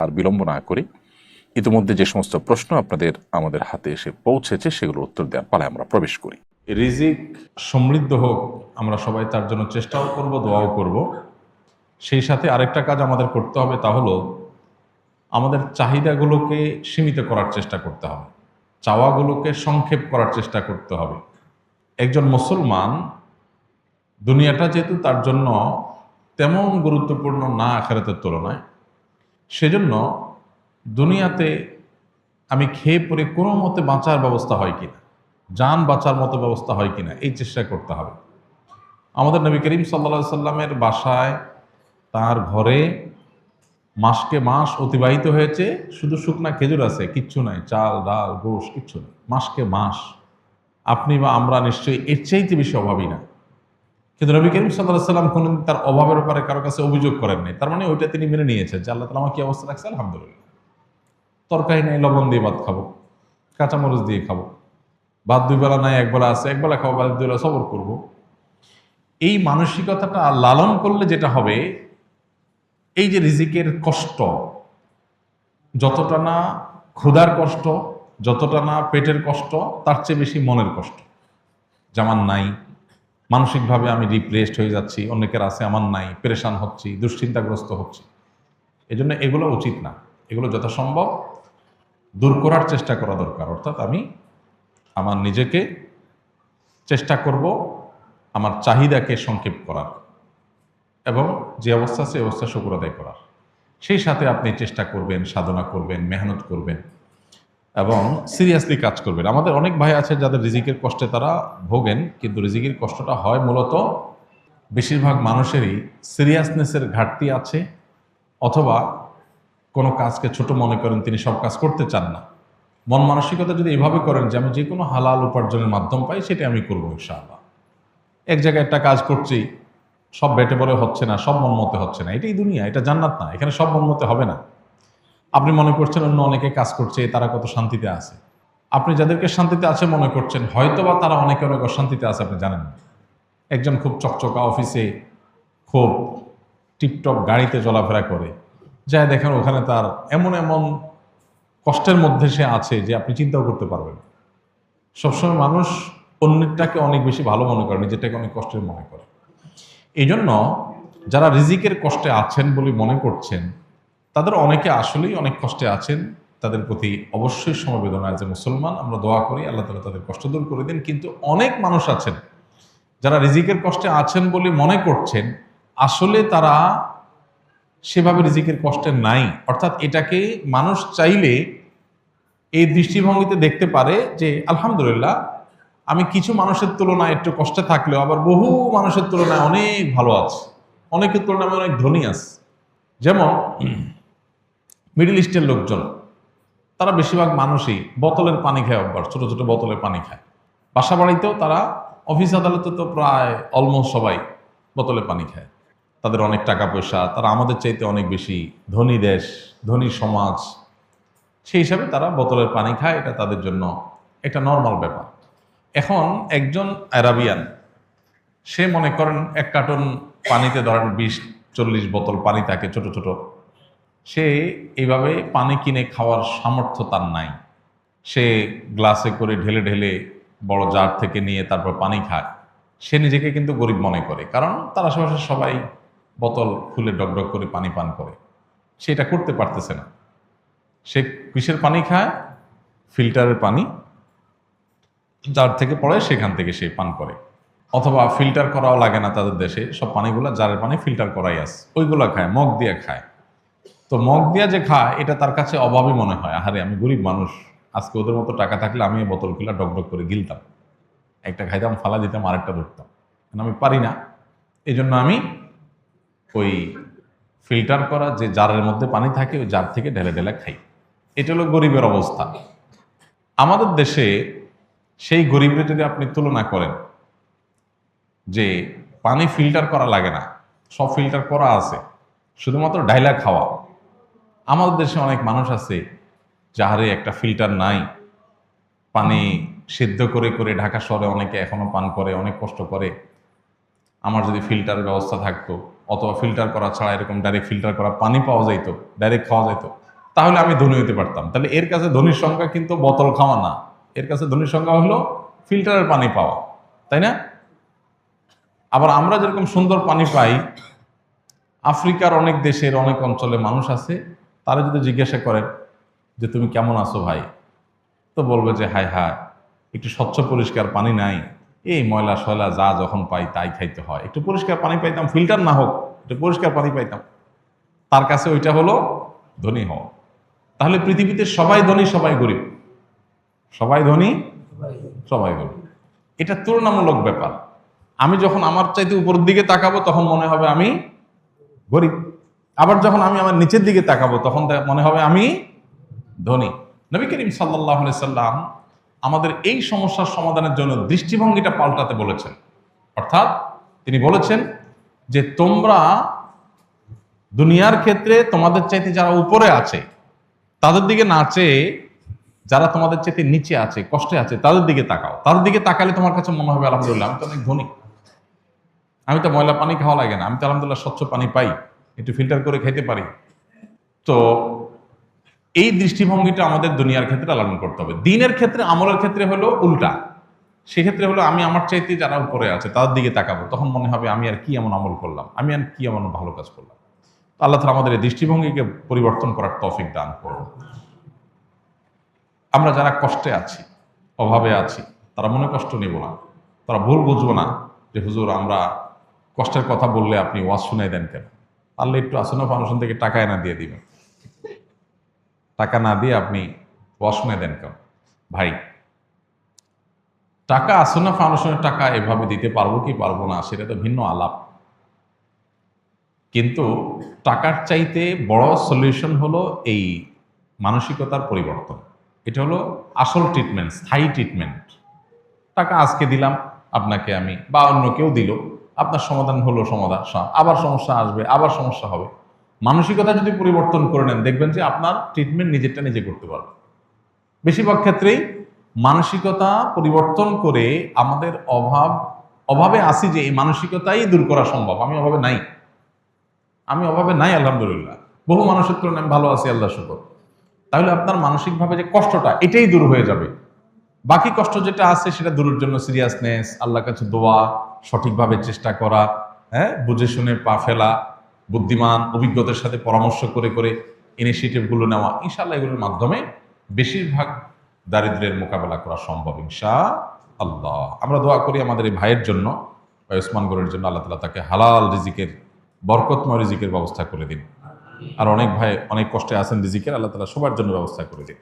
আর বিলম্ব না করি ইতিমধ্যে যে সমস্ত প্রশ্ন আমাদের হাতে এসে পৌঁছেছে সেগুলোর উত্তর দেওয়ার পালায় আমরা প্রবেশ করি। রিজিক সমৃদ্ধ হোক, আমরা সবাই তার জন্য চেষ্টাও করব, দোয়াও করব। সেই সাথে আরেকটা কাজ আমাদের করতে হবে, তা হলো আমাদের চাহিদাগুলোকে সীমিত করার চেষ্টা করতে হবে, চাওয়াগুলোকে সংক্ষেপ করার চেষ্টা করতে হবে। একজন মুসলমান দুনিয়াটা যেহেতু তার জন্য তেমন গুরুত্বপূর্ণ না আখিরাতের তুলনায়, সেজন্য দুনিয়াতে আমি খেয়ে পরে কোনো মতে বাঁচার ব্যবস্থা হয় কিনা, জান বাঁচার মতো ব্যবস্থা হয় কিনা, এই চেষ্টা করতে হবে। আমাদের নবী করিম সাল্লা সাল্লামের বাসায়, তার ঘরে মাসকে মাস অতিবাহিত হয়েছে, শুধু শুকনা খেজুর আছে, কিচ্ছু নাই, চাল ডাল গোশ কিচ্ছু নেই, মাসকে মাস। আপনি বা আমরা নিশ্চয়ই এর চাইতে বেশি অভাবী না, কিন্তু নবী করিম সাল্লাহ সাল্লাম কোনোদিন তার অভাবের ব্যাপারে কারো কাছে অভিযোগ করেন নাই। তার মানে ওইটা তিনি মেনে নিয়েছেন যে আল্লাহ তাআলা আমার কি অবস্থা রাখছে, আলহামদুলিল্লাহ। তরকারি নাই, লবণ দিয়ে ভাত খাবো, কাঁচামরিচ দিয়ে খাবো, ভাত দুই বেলা নাই, একবেলা আছে, একবেলা খাবো, বাদ দুই বেলা সবর করবো। এই মানসিকতাটা লালন করলে যেটা হবে, এই যে রিজিকের কষ্ট, যতটা না ক্ষুধার কষ্ট, যতটা না পেটের কষ্ট, তার চেয়ে বেশি মনের কষ্ট। যেমন নাই, মানসিকভাবে আমি ডিপ্রেসড হয়ে যাচ্ছি, অনেকের আছে আমার নাই, পেরেশান হচ্ছি, দুশ্চিন্তাগ্রস্ত হচ্ছি। এজন্য এগুলো উচিত না, এগুলো যথাসম্ভব দূর করার চেষ্টা করা দরকার। অর্থাৎ আমি আমার নিজেকে চেষ্টা করব আমার চাহিদাকে সংক্ষেপ করার এবং যে অবস্থা আছে অবস্থা শুকর আদায় করার। সেই সাথে আপনি চেষ্টা করবেন, সাধনা করবেন, মেহনত করবেন এবং সিরিয়াসলি কাজ করবেন। আমাদের অনেক ভাই আছে যাদের রিজিকের কষ্টে তারা ভোগেন, কিন্তু রিজিকের কষ্টটা হয় মূলত বেশিরভাগ মানুষেরই সিরিয়াসনেসের ঘাটতি আছে, অথবা কোনো কাজকে ছোট মনে করেন, তিনি সব কাজ করতে চান না। মন মানসিকতা যদি এভাবে করেন যে আমি যে কোনো হালাল উপার্জনের মাধ্যম পাই সেটা আমি করবো ইনশাআল্লাহ, এক জায়গায় একটা কাজ করছি, সব বেটে বলে হচ্ছে না, সব মন মতে হচ্ছে না, এটাই দুনিয়া, এটা জান্নাত না, এখানে সব মন মতে হবে না। আপনি মনে করছেন অন্য অনেকে কাজ করছে, তারা কত শান্তিতে আছে। আপনি যাদেরকে শান্তিতে আছে মনে করছেন, হয়তোবা তারা অনেকে অনেক অশান্তিতে আছে, আপনি জানেন না। একজন খুব চকচকা অফিসে খুব টিপটপ গাড়িতে চলাফেরা করে, যাই দেখেন ওখানে তার এমন এমন কষ্টের মধ্যে সে আছে যে আপনি চিন্তাও করতে পারবেন। সবসময় মানুষ অন্যটাকে অনেক বেশি ভালো মনে করে, নিজেরটাকে অনেক কষ্টের মনে করে। এই জন্য যারা রিজিকের কষ্টে আছেন বলে মনে করছেন, তাদের অনেকে আসলেই অনেক কষ্টে আছেন, তাদের প্রতি অবশ্যই সমবেদনা। যে মুসলমান আমরা দোয়া করি আল্লাহ তাআলা তাদের কষ্ট দূর করে দিন। কিন্তু অনেক মানুষ আছেন যারা রিজিকের কষ্টে আছেন বলে মনে করছেন, আসলে তারা সেভাবে রিজিকের কষ্টে নাই। অর্থাৎ এটাকে মানুষ চাইলে এই দৃষ্টিভঙ্গিতে দেখতে পারে যে আলহামদুলিল্লাহ, আমি কিছু মানুষের তুলনায় একটু কষ্টে থাকলেও আবার বহু মানুষের তুলনায় অনেক ভালো আছে, অনেকের তুলনায় আমি অনেক ধনী আছে। যেমন মিডল ইস্টের লোকজন, তারা বেশিরভাগ মানুষই বোতলের পানি খায় অভ্যাস, ছোট ছোট বোতলের পানি খায়। বাসা বাড়িতেও তারা, অফিস আদালতে তো প্রায় অলমোস্ট সবাই বোতলে পানি খায়। তাদের অনেক টাকা পয়সা, তারা আমাদের চাইতে অনেক বেশি ধনী দেশ, ধনী সমাজ, সেই হিসাবে তারা বোতলের পানি খায়, এটা তাদের জন্য একটা নর্মাল ব্যাপার। এখন একজন আরাবিয়ান, সে মনে করেন এক কার্টন পানিতে ধরেন 20-40 বোতল পানি থাকে ছোট ছোট, সে এইভাবে পানি কিনে খাওয়ার সামর্থ্য তার নাই। সে গ্লাসে করে ঢেলে ঢেলে বড় জার থেকে নিয়ে তারপর পানি খায়। সে নিজেকে কিন্তু গরিব মনে করে, কারণ তার আশেপাশে সবাই বোতল খুলে ডকডক করে পানি পান করে, সে এটা করতে পারতেছে না। সে কিসের পানি খায়? ফিল্টারের পানি, জার থেকে পড়ে সেখান থেকে সে পান করে। অথবা ফিল্টার করাও লাগে না, তাদের দেশে সব পানিগুলো জারের পানি ফিল্টার করাই আছে, ওইগুলো খায়, মগ দিয়ে খায়। তো মগ দিয়া যে খায়, এটা তার কাছে অভাবই মনে হয়। আহারে, আমি গরিব মানুষ, আজকে ওদের মতো টাকা থাকলে আমি বোতল খুলে ডকডক করে গিলতাম, একটা খাইতাম, ফালা দিতাম, আরেকটা ধরতাম। আমি পারি না, এই জন্য আমি ওই ফিল্টার করা যে জারের মধ্যে পানি থাকে, ওই জার থেকে ঢেলে ঢেলে খাই। এটা হলো গরিবের অবস্থা। আমাদের দেশে সেই গরিবের যদি আপনি তুলনা করেন যে পানি ফিল্টার করা লাগে না, সব ফিল্টার করা আছে, শুধুমাত্র ডাইলা খাওয়া। আমাদের দেশে অনেক মানুষ আছে যাহারে একটা ফিল্টার নাই, পানি সিদ্ধ করে করে ঢাকা শহরে অনেকে এখনো পান করে, অনেক কষ্ট করে। আমার যদি ফিল্টারের ব্যবস্থা থাকতো, অথবা ফিল্টার করা ছাড়া এরকম ডাইরেক্ট ফিল্টার করা পানি পাওয়া যাইতো, ডাইরেক্ট খাওয়া যাইতো, তাহলে আমি ধনী হতে পারতাম। তাহলে এর কাছে ধনীর সংখ্যা কিন্তু বোতল খাওয়া না, এর কাছে ধনীর সংখ্যা হলো ফিল্টারের পানি পাওয়া, তাই না? আবার আমরা যেরকম সুন্দর পানি পাই, আফ্রিকার অনেক দেশের অনেক অঞ্চলে মানুষ আছে, তারা যদি জিজ্ঞাসা করেন যে তুমি কেমন আছো ভাই, তো বলবে যে হায় হায়, একটু স্বচ্ছ পরিষ্কার পানি নাই, এই ময়লা সয়লা যা যখন পাই তাই খাইতে হয়, একটু পরিষ্কার পানি পাইতাম, ফিল্টার না হোক একটু পরিষ্কার পানি পাইতাম, তার কাছে ওইটা হলো ধনী হওয়া। তাহলে পৃথিবীতে সবাই ধনী সবাই গরিব, সবাই ধনী সবাই গরিব, এটা তুলনামূলক ব্যাপার। আমি যখন আমার চাইতে উপরের দিকে তাকাবো তখন মনে হবে আমি গরিব, আবার যখন আমি আমার নিচের দিকে তাকাবো তখন মনে হবে আমি ধনী। নবী করিম সাল্লাল্লাহু আলাইহি সাল্লাম আমাদের এই সমস্যার সমাধানের জন্য দৃষ্টিভঙ্গিটা পাল্টাতে বলেছেন। অর্থাৎ তিনি বলেছেন যে তোমরা দুনিয়ার ক্ষেত্রে তোমাদের চাইতে যারা উপরে আছে তাদের দিকে না চেয়ে যারা তোমাদের চাইতে নিচে আছে, কষ্টে আছে, তাদের দিকে তাকাও। তাদের দিকে তাকালে তোমার কাছে মনে হবে আলহামদুলিল্লাহ আমি তো অনেক ধনী, আমি তো ময়লা পানি খাওয়া লাগে না, আমি তো আলহামদুলিল্লাহ স্বচ্ছ পানি পাই, একটু ফিল্টার করে খাইতে পারি। তো এই দৃষ্টিভঙ্গিটা আমাদের দুনিয়ার ক্ষেত্রে লালন করতে হবে। দিনের ক্ষেত্রে, আমলের ক্ষেত্রে হলো উল্টা। সেক্ষেত্রে হলো আমি আমার চাইতে যারা উপরে আছে তাদের দিকে তাকাবো, তখন মনে হবে আমি আর কি এমন আমল করলাম, আমি আর কি এমন ভালো কাজ করলাম। তো আল্লাহ তাআলা আমাদের এই দৃষ্টিভঙ্গিকে পরিবর্তন করার তৌফিক দান করুন। আমরা যারা কষ্টে আছি, অভাবে আছি, তারা মনে কষ্ট নেব না, তারা ভুল বুঝবো না যে হুজুর আমরা কষ্টের কথা বললে আপনি ওয়াজ শুনাই দেন কেন, পারলে একটু আসনা ফাউন্ডেশন থেকে টাকা এনে দিয়ে দিবেন, টাকা না দিয়ে আপনি ওয়াজ শুনাই দেন কেন। ভাই, টাকা আসনা ফাউন্ডেশনের টাকা এভাবে দিতে পারবো কি পারবো না সেটা তো ভিন্ন আলাপ, কিন্তু টাকার চাইতে বড় সলিউশন হলো এই মানসিকতার পরিবর্তন। এটা হলো আসল ট্রিটমেন্ট, স্থায়ী ট্রিটমেন্ট। টাকা আজকে দিলাম আপনাকে আমি বা অন্য কেউ দিল, আপনার সমাধান হলো, সমাধান আবার সমস্যা আসবে, আবার সমস্যা হবে। মানসিকতা যদি পরিবর্তন করে নেন দেখবেন যে আপনার ট্রিটমেন্ট নিজেরটা নিজে করতে পারবে। বেশিরভাগ ক্ষেত্রেই মানসিকতা পরিবর্তন করে আমাদের অভাবে আসি যে এই মানসিকতাই দূর করা সম্ভব। আমি অভাবে নাই, আমি অভাবে নাই আলহামদুলিল্লাহ, বহু মানুষের তুলনায় আমি ভালো আছি আল্লাহ শুকর। তাহলে আপনার মানসিকভাবে যে কষ্টটা এটাই দূর হয়ে যাবে। বাকি কষ্ট যেটা আছে সেটা দূরের জন্য সিরিয়াসনেস, আল্লাহর কাছে দোয়া, সঠিকভাবে চেষ্টা করা, হ্যাঁ, বুঝে শুনে পা ফেলা, বুদ্ধিমান অভিজ্ঞতার সাথে পরামর্শ করে করে ইনিশিয়েটিভগুলো নেওয়া, ইনশাআল্লাহ এগুলোর মাধ্যমে বেশিরভাগ দারিদ্র্যের মোকাবেলা করা সম্ভব ইনশাআল্লাহ। আমরা দোয়া করি আমাদের এই ভাইয়ের জন্য, ভাই ওসমান গনির জন্য, আল্লাহ তাআলা তাকে হালাল রিজিকের, বরকতময় রিজিকের ব্যবস্থা করে দিন। আর অনেক ভাই অনেক কষ্টে আছেন রিজিকের, আল্লাহ তাআলা সবার জন্য ব্যবস্থা করে দিন।